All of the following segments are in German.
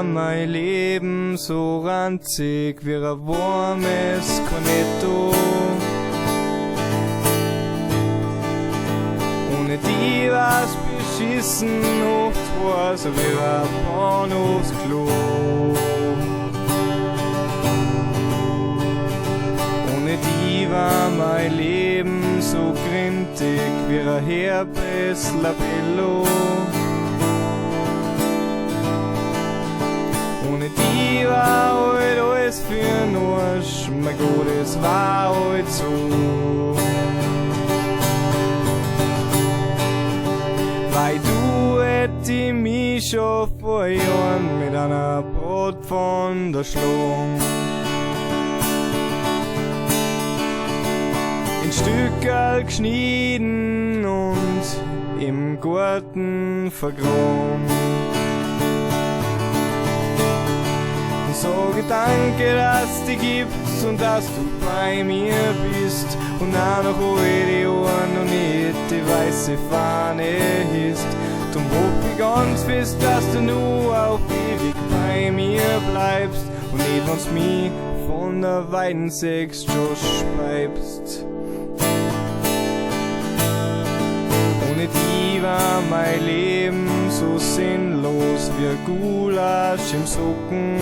Mein Leben so ranzig wie ein warmes Cornetto. Ohne die war's beschissen, oft war so wie ein Bahnhofsklo. Ohne die war mein Leben so grintig wie ein Herpeslabello. Ohne die war halt alles für'n Arsch, mein Gott, es war halt so. Weil du hätt ich mich schon vor Jahren mit einer Bratpfanne erschlagen. In Stückerl geschnitten und im Garten vergraben. Sage danke, dass dich gibt's und dass du bei mir bist und auch noch heute Jahren noch nicht die weiße Fahne hisst. Drum hoff ich ganz fest, dass du nur auf ewig bei mir bleibst und nicht, wenn's mich von der Weidensex schon speibst. Ohne die war mein Leben so sinnlos wie ein Gulasch im Socken.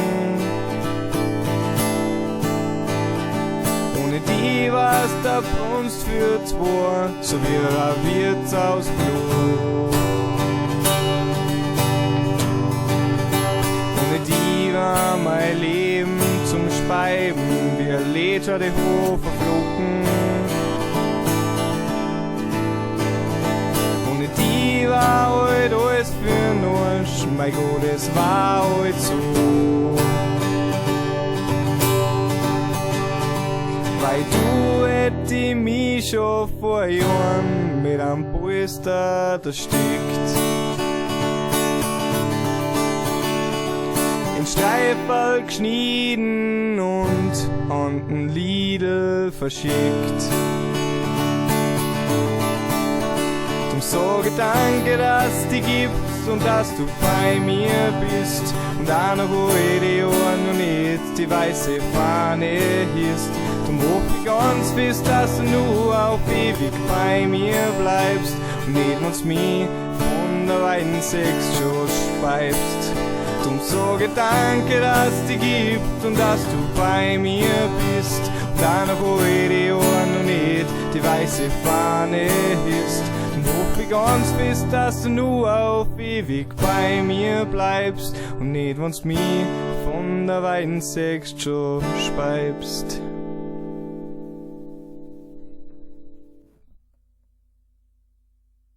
Ohne die war's der Brunst für zwei, so wie ein Wirtshausklo. Ohne die war mein Leben zum Speiben wie ein Leder die Hoferflocken. Ohne die war halt alles für'n Arsch, mein Gott, es war halt so. Weil du hätt ich mich schon vor Jahren mit einem Polster erstickt. In Streiferl geschnitten und an den Lidl verschickt. Drum sage danke, dass dich gibt's und dass du bei mir bist und auch noch heute Jahren noch nicht die weiße Fahne hisst. Drum hoff ich ganz fest, dass du nur auf ewig bei mir bleibst und nicht, wenn's mich von der Weidensex schon speibst. Drum sage danke, dass dich gibt und dass du bei mir bist und auch noch heute Jahren noch nicht die weiße Fahne hisst. Drum hoff ich ganz fest, dass du nur auf ewig bei mir bleibst und nicht, wenn's mich von der Weidensex schon speibst.